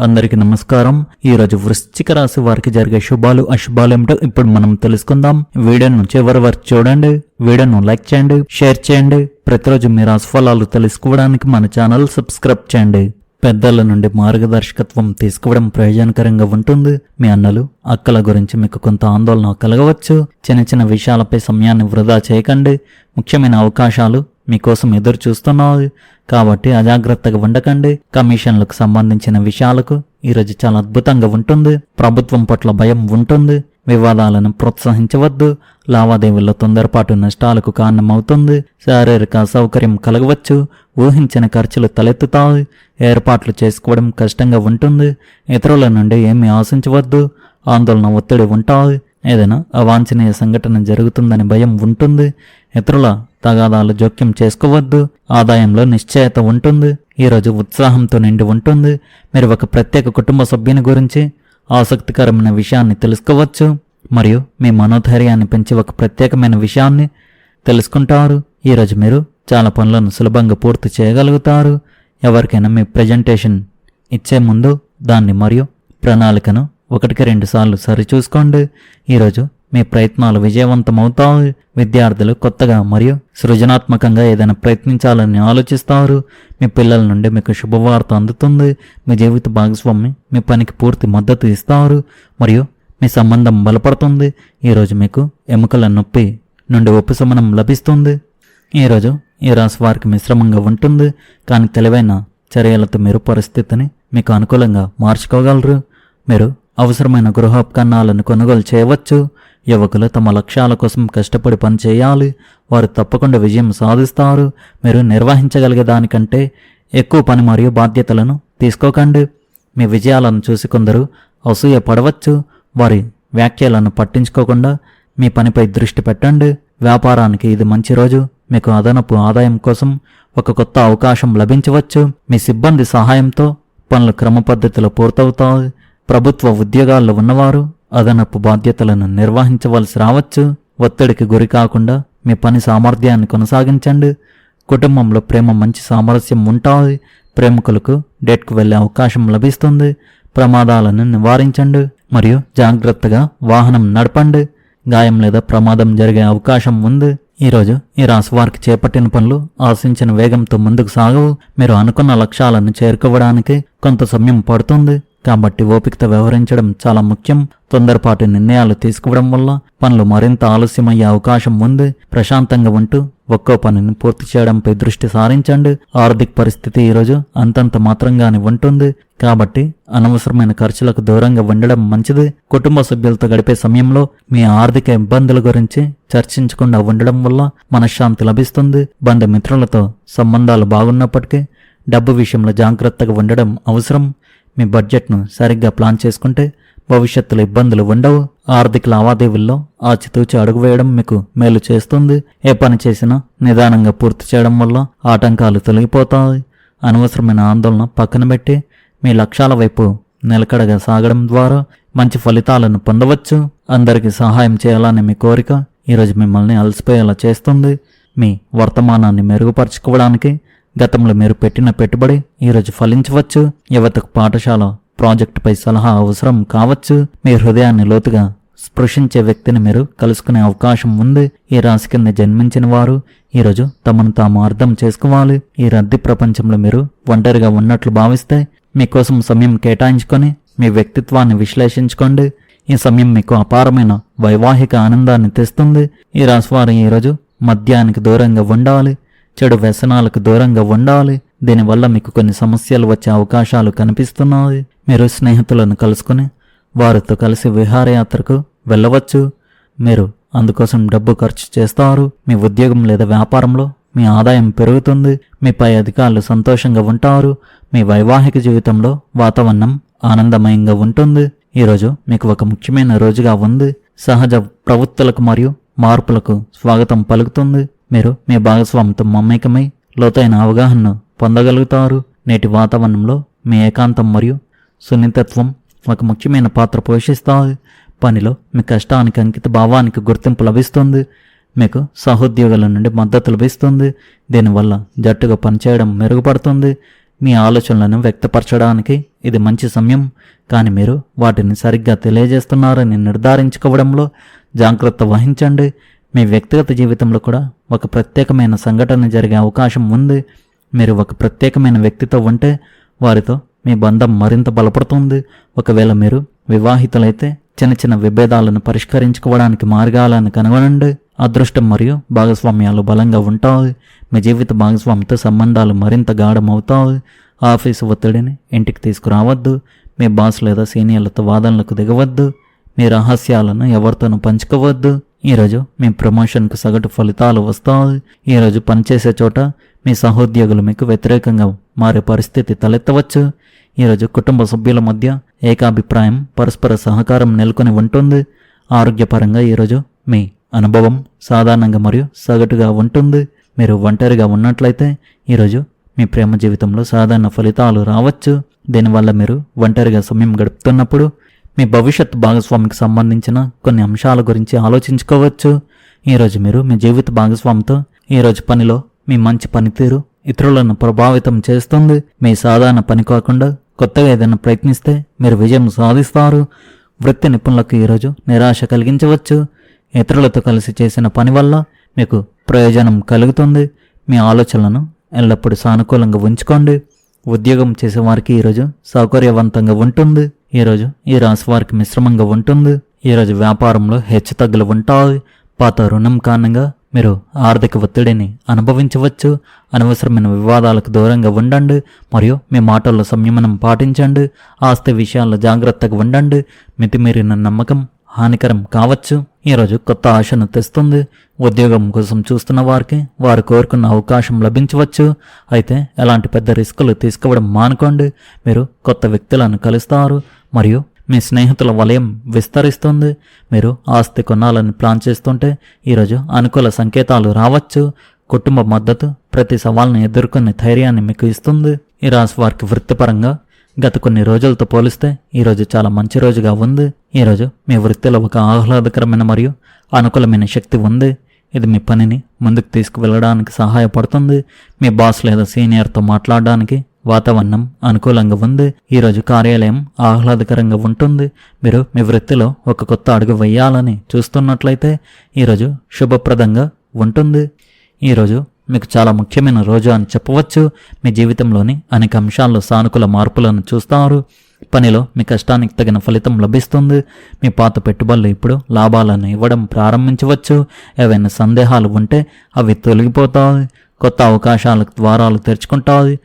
అందరికీ నమస్కారం. ఈ రోజు వృశ్చిక రాశి వారికి జరిగే శుభాలు అశుభాలు ఏమిటో ఇప్పుడు మనం తెలుసుకుందాం. వీడియోను చివరి వరకు చూడండి. వీడియోను లైక్ చేయండి, షేర్ చేయండి. ప్రతిరోజు మీ రాశి ఫలాలు తెలుసుకోవడానికి మన ఛానల్ సబ్స్క్రైబ్ చేయండి. పెద్దల నుండి మార్గదర్శకత్వం తీసుకోవడం ప్రయోజనకరంగా ఉంటుంది. మీ అన్నలు అక్కల గురించి మీకు కొంత ఆందోళన కలగవచ్చు. చిన్న చిన్న విషయాలపై సమయాన్ని వృధా చేయకండి. ముఖ్యమైన అవకాశాలు మీకోసం ఎదురు చూస్తున్నాయి కాబట్టి అజాగ్రత్తగా ఉండకండి. కమిషన్లకు సంబంధించిన విషయాలకు ఈరోజు చాలా అద్భుతంగా ఉంటుంది. ప్రభుత్వం పట్ల భయం ఉంటుంది. వివాదాలను ప్రోత్సహించవద్దు. లావాదేవీల్లో తొందరపాటు నష్టాలకు కారణమవుతుంది. శారీరక అసౌకర్యం కలగవచ్చు. ఊహించిన ఖర్చులు తలెత్తుతాయి. ఏర్పాట్లు చేసుకోవడం కష్టంగా ఉంటుంది. ఇతరుల నుండి ఏమీ ఆశించవద్దు. ఆందోళన ఒత్తిడి ఉంటాయి. ఏదైనా అవాంఛనీయ సంఘటన జరుగుతుందని భయం ఉంటుంది. ఇతరుల తగాదాలు జోక్యం చేసుకోవద్దు. ఆదాయంలో నిశ్చయత ఉంటుంది. ఈరోజు ఉత్సాహంతో నిండి ఉంటుంది. మీరు ఒక ప్రత్యేక కుటుంబ సభ్యుని గురించి ఆసక్తికరమైన విషయాన్ని తెలుసుకోవచ్చు మరియు మీ మనోధైర్యాన్ని పెంచి ఒక ప్రత్యేకమైన విషయాన్ని తెలుసుకుంటారు. ఈరోజు మీరు చాలా పనులను సులభంగా పూర్తి చేయగలుగుతారు. ఎవరికైనా మీ ప్రజెంటేషన్ ఇచ్చే ముందు దాన్ని మరియు ప్రణాళికను 1-2 సార్లు సరిచూసుకోండి. ఈరోజు మీ ప్రయత్నాలు విజయవంతమవుతాయి. విద్యార్థులు కొత్తగా మరియు సృజనాత్మకంగా ఏదైనా ప్రయత్నించాలని ఆలోచిస్తారు. మీ పిల్లల నుండి మీకు శుభవార్త అందుతుంది. మీ జీవిత భాగస్వామి మీ పనికి పూర్తి మద్దతు ఇస్తారు మరియు మీ సంబంధం బలపడుతుంది. ఈరోజు మీకు ఎముకల నొప్పి నుండి ఉపశమనం లభిస్తుంది. ఈరోజు ఈ రాశి వారికి మిశ్రమంగా ఉంటుంది, కానీ తెలివైన చర్యలతో మీరు పరిస్థితిని మీకు అనుకూలంగా మార్చుకోగలరు. మీరు అవసరమైన గృహోపకరణాలను కొనుగోలు చేయవచ్చు. యువకులు తమ లక్ష్యాల కోసం కష్టపడి పనిచేయాలి. వారు తప్పకుండా విజయం సాధిస్తారు. మీరు నిర్వహించగలిగే దానికంటే ఎక్కువ పని మరియు బాధ్యతలను తీసుకోకండి. మీ విజయాలను చూసి కొందరు అసూయ పడవచ్చు. వారి వ్యాఖ్యలను పట్టించుకోకుండా మీ పనిపై దృష్టి పెట్టండి. వ్యాపారానికి ఇది మంచి రోజు. మీకు అదనపు ఆదాయం కోసం ఒక కొత్త అవకాశం లభించవచ్చు. మీ సిబ్బంది సహాయంతో పనులు క్రమపద్ధతిలో పూర్తవుతాయి. ప్రభుత్వ ఉద్యోగాల్లో ఉన్నవారు అదనపు బాధ్యతలను నిర్వహించవలసి రావచ్చు. ఒత్తిడికి గురి కాకుండా మీ పని సామర్థ్యాన్ని కొనసాగించండి. కుటుంబంలో ప్రేమ మంచి సామరస్యం ఉంటాయి. ప్రేమికులకు డేట్కు వెళ్లే అవకాశం లభిస్తుంది. ప్రమాదాలను నివారించండి మరియు జాగ్రత్తగా వాహనం నడపండి. గాయం లేదా ప్రమాదం జరిగే అవకాశం ఉంది. ఈరోజు ఈ రాశి వారికి చేపట్టిన పనులు ఆశించిన వేగంతో ముందుకు సాగవు. మీరు అనుకున్న లక్ష్యాలను చేరుకోవడానికి కొంత సమయం పడుతుంది కాబట్టి ఓపికతో వ్యవహరించడం చాలా ముఖ్యం. తొందరపాటు నిర్ణయాలు తీసుకోవడం వల్ల పనులు మరింత ఆలస్యమయ్యే అవకాశం ఉంది. ప్రశాంతంగా ఉంటూ ఒక్కో పనిని పూర్తి చేయడంపై దృష్టి సారించండి. ఆర్థిక పరిస్థితి ఈరోజు అంతంత మాత్రంగానే ఉంటుంది కాబట్టి అనవసరమైన ఖర్చులకు దూరంగా ఉండడం మంచిది. కుటుంబ సభ్యులతో గడిపే సమయంలో మీ ఆర్థిక ఇబ్బందుల గురించి చర్చించకుండా ఉండడం వల్ల మనశ్శాంతి లభిస్తుంది. బంధుమిత్రులతో సంబంధాలు బాగున్నప్పటికీ డబ్బు విషయంలో జాగ్రత్తగా ఉండడం అవసరం. మీ బడ్జెట్ను సరిగ్గా ప్లాన్ చేసుకుంటే భవిష్యత్తులో ఇబ్బందులు ఉండవు. ఆర్థిక లావాదేవీల్లో ఆచితూచి అడుగు వేయడం మీకు మేలు చేస్తుంది. ఏ పని చేసినా నిదానంగా పూర్తి చేయడం వల్ల ఆటంకాలు తొలగిపోతాయి. అనవసరమైన ఆందోళన పక్కన పెట్టి మీ లక్ష్యాల వైపు నిలకడగా సాగడం ద్వారా మంచి ఫలితాలను పొందవచ్చు. అందరికీ సహాయం చేయాలనే మీ కోరిక ఈరోజు మిమ్మల్ని అలసిపోయేలా చేస్తుంది. మీ వర్తమానాన్ని మెరుగుపరచుకోవడానికి గతంలో మీరు పెట్టిన పెట్టుబడి ఈరోజు ఫలించవచ్చు. యువతకు పాఠశాల ప్రాజెక్టుపై సలహా అవసరం కావచ్చు. మీ హృదయాన్ని లోతుగా స్పృశించే వ్యక్తిని మీరు కలుసుకునే అవకాశం ఉంది. ఈ రాశి కింద జన్మించిన వారు ఈరోజు తమను తాము అర్థం చేసుకోవాలి. ఈ రద్దీ ప్రపంచంలో మీరు ఒంటరిగా ఉన్నట్లు భావిస్తే మీకోసం సమయం కేటాయించుకొని మీ వ్యక్తిత్వాన్ని విశ్లేషించుకోండి. ఈ సమయం మీకు అపారమైన వైవాహిక ఆనందాన్ని తెస్తుంది. ఈ రాశి వారు ఈరోజు మద్యానికి దూరంగా ఉండాలి. చెడు వ్యసనాలకు దూరంగా ఉండాలి. దీనివల్ల మీకు కొన్ని సమస్యలు వచ్చే అవకాశాలు కనిపిస్తున్నాయి. మీరు స్నేహితులను కలుసుకుని వారితో కలిసి విహారయాత్రకు వెళ్ళవచ్చు. మీరు అందుకోసం డబ్బు ఖర్చు చేస్తారు. మీ ఉద్యోగం లేదా వ్యాపారంలో మీ ఆదాయం పెరుగుతుంది. మీ పై అధికారులు సంతోషంగా ఉంటారు. మీ వైవాహిక జీవితంలో వాతావరణం ఆనందమయంగా ఉంటుంది. ఈరోజు మీకు ఒక ముఖ్యమైన రోజుగా ఉంది. సహజ ప్రవృత్తులకు మరియు మార్పులకు స్వాగతం పలుకుతుంది. మీరు మీ భాగస్వామితో మమేకమై లోతైన అవగాహనను పొందగలుగుతారు. నేటి వాతావరణంలో మీ ఏకాంతం మరియు సున్నితత్వం ఒక ముఖ్యమైన పాత్ర పోషిస్తాయి. పనిలో మీ కష్టానికి అంకిత భావానికి గుర్తింపు లభిస్తుంది. మీకు సహోద్యోగుల నుండి మద్దతు లభిస్తుంది. దీనివల్ల జట్టుగా పనిచేయడం మెరుగుపడుతుంది. మీ ఆలోచనలను వ్యక్తపరచడానికి ఇది మంచి సమయం. కానీ మీరు వాటిని సరిగ్గా తెలియజేస్తున్నారని నిర్ధారించుకోవడంలో జాగ్రత్త వహించండి. మీ వ్యక్తిగత జీవితంలో కూడా ఒక ప్రత్యేకమైన సంఘటన జరిగే అవకాశం ఉంది. మీరు ఒక ప్రత్యేకమైన వ్యక్తితో ఉంటే వారితో మీ బంధం మరింత బలపడుతుంది. ఒకవేళ మీరు వివాహితులైతే చిన్న చిన్న విభేదాలను పరిష్కరించుకోవడానికి మార్గాలను కనుగొనండి. అదృష్టం మరియు భాగస్వామ్యాలు బలంగా ఉంటాయి. మీ జీవిత భాగస్వామితో సంబంధాలు మరింత గాఢమవుతాయి. ఆఫీసు ఒత్తిడిని ఇంటికి తీసుకురావద్దు. మీ బాస్ లేదా సీనియర్లతో వాదనలకు దిగవద్దు. మీ రహస్యాలను ఎవరితోనూ పంచుకోవద్దు. ఈరోజు మీ ప్రమోషన్కు సగటు ఫలితాలు వస్తాయి. ఈరోజు పనిచేసే చోట మీ సహోద్యోగులు మీకు వ్యతిరేకంగా మారే పరిస్థితి తలెత్తవచ్చు. ఈరోజు కుటుంబ సభ్యుల మధ్య ఏకాభిప్రాయం, పరస్పర సహకారం నెలకొని ఉంటుంది. ఆరోగ్యపరంగా ఈరోజు మీ అనుభవం సాధారణంగా మరియు సగటుగా ఉంటుంది. మీరు ఒంటరిగా ఉన్నట్లయితే ఈరోజు మీ ప్రేమ జీవితంలో సాధారణ ఫలితాలు రావచ్చు. దీనివల్ల మీరు ఒంటరిగా సమయం గడుపుతున్నప్పుడు మీ భవిష్యత్ భాగస్వామికి సంబంధించిన కొన్ని అంశాల గురించి ఆలోచించుకోవచ్చు. ఈరోజు మీరు మీ జీవిత భాగస్వామితో ఈరోజు పనిలో మీ మంచి పనితీరు ఇతరులను ప్రభావితం చేస్తుంది. మీ సాధారణ పని కాకుండా కొత్తగా ఏదైనా ప్రయత్నిస్తే మీరు విజయం సాధిస్తారు. వృత్తి నిపుణులకు ఈరోజు నిరాశ కలిగించవచ్చు. ఇతరులతో కలిసి చేసిన పని వల్ల మీకు ప్రయోజనం కలుగుతుంది. మీ ఆలోచనలను ఎల్లప్పుడూ సానుకూలంగా ఉంచుకోండి. ఉద్యోగం చేసేవారికి ఈరోజు సౌకర్యవంతంగా ఉంటుంది. ఈరోజు ఈ రాశి వారికి మిశ్రమంగా ఉంటుంది. ఈరోజు వ్యాపారంలో హెచ్చుతగ్గులు ఉంటాయి. పాత రుణం కారణంగా మీరు ఆర్థిక ఒత్తిడిని అనుభవించవచ్చు. అనవసరమైన వివాదాలకు దూరంగా ఉండండి మరియు మీ మాటల్లో సంయమనం పాటించండి. ఆస్తి విషయాల్లో జాగ్రత్తగా ఉండండి. మితిమీరిన నమ్మకం హానికరం కావచ్చు. ఈరోజు కొత్త ఆశను తెస్తుంది. ఉద్యోగం కోసం చూస్తున్న వారికి వారు కోరుకున్న అవకాశం లభించవచ్చు. అయితే ఎలాంటి పెద్ద రిస్కులు తీసుకోవడం మానుకోండి. మీరు కొత్త వ్యక్తులను కలుస్తారు మరియు మీ స్నేహితుల వలయం విస్తరిస్తుంది. మీరు ఆస్తి కొనాలని ప్లాన్ చేస్తుంటే ఈరోజు అనుకూల సంకేతాలు రావచ్చు. కుటుంబ మద్దతు ప్రతి సవాల్ని ఎదుర్కొనే ధైర్యాన్ని మీకు ఇస్తుంది. ఈ రాశి వారికి వృత్తిపరంగా గత కొన్ని రోజులతో పోలిస్తే ఈరోజు చాలా మంచి రోజుగా ఉంది. ఈరోజు మీ వృత్తిలో ఒక ఆహ్లాదకరమైన మరియు అనుకూలమైన శక్తి ఉంది. ఇది మీ పనిని ముందుకు తీసుకువెళ్ళడానికి సహాయపడుతుంది. మీ బాస్ లేదా సీనియర్తో మాట్లాడడానికి వాతావరణం అనుకూలంగా ఉంది. ఈరోజు కార్యాలయం ఆహ్లాదకరంగా ఉంటుంది. మీరు మీ వృత్తిలో ఒక కొత్త అడుగు వేయాలని చూస్తున్నట్లయితే ఈరోజు శుభప్రదంగా ఉంటుంది. ఈరోజు మీకు చాలా ముఖ్యమైన రోజు అని చెప్పవచ్చు. మీ జీవితంలోని అనేక అంశాల్లో సానుకూల మార్పులను చూస్తారు. పనిలో మీ కష్టానికి తగిన ఫలితం లభిస్తుంది. మీ పాత పెట్టుబడులు ఇప్పుడు లాభాలను ఇవ్వడం ప్రారంభించవచ్చు. ఏవైనా సందేహాలు ఉంటే అవి తొలగిపోతాయి. కొత్త అవకాశాలకు ద్వారాలు తెరుచుకుంటాయి.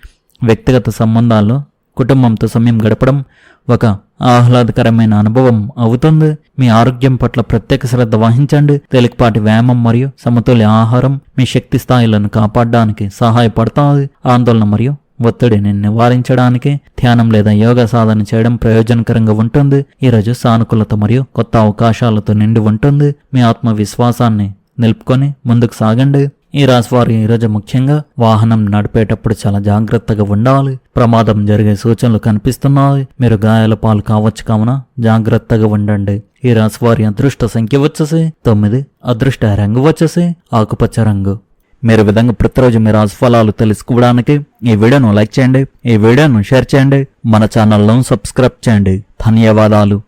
వ్యక్తిగత సంబంధాల్లో కుటుంబంతో సమయం గడపడం ఒక ఆహ్లాదకరమైన అనుభవం అవుతుంది. మీ ఆరోగ్యం పట్ల ప్రత్యేక శ్రద్ధ వహించండి. తేలికపాటి వ్యాయామం మరియు సమతుల్య ఆహారం మీ శక్తి స్థాయిలను కాపాడడానికి సహాయపడతాయి. ఆందోళన మరియు ఒత్తిడిని నివారించడానికి ధ్యానం లేదా యోగా సాధన చేయడం ప్రయోజనకరంగా ఉంటుంది. ఈరోజు సానుకూలత మరియు కొత్త అవకాశాలతో నిండి ఉంటుంది. మీ ఆత్మవిశ్వాసాన్ని నిలుపుకొని ముందుకు సాగండి. ఈ రాశి వారు ఈరోజు ముఖ్యంగా వాహనం నడిపేటప్పుడు చాలా జాగ్రత్తగా ఉండాలి. ప్రమాదం జరిగే సూచనలు కనిపిస్తున్నాయి. మీరు గాయాల పాలు కావచ్చు కావున జాగ్రత్తగా ఉండండి. ఈ రాశి వారి అదృష్ట సంఖ్య వచ్చేసి 9. అదృష్ట రంగు వచ్చేసి ఆకుపచ్చ రంగు. మీరు విధంగా ప్రతిరోజు మీ రాశి ఫలాలు తెలుసుకోవడానికి ఈ వీడియోను లైక్ చేయండి, ఈ వీడియోను షేర్ చేయండి, మన ఛానల్ను సబ్స్క్రైబ్ చేయండి. ధన్యవాదాలు.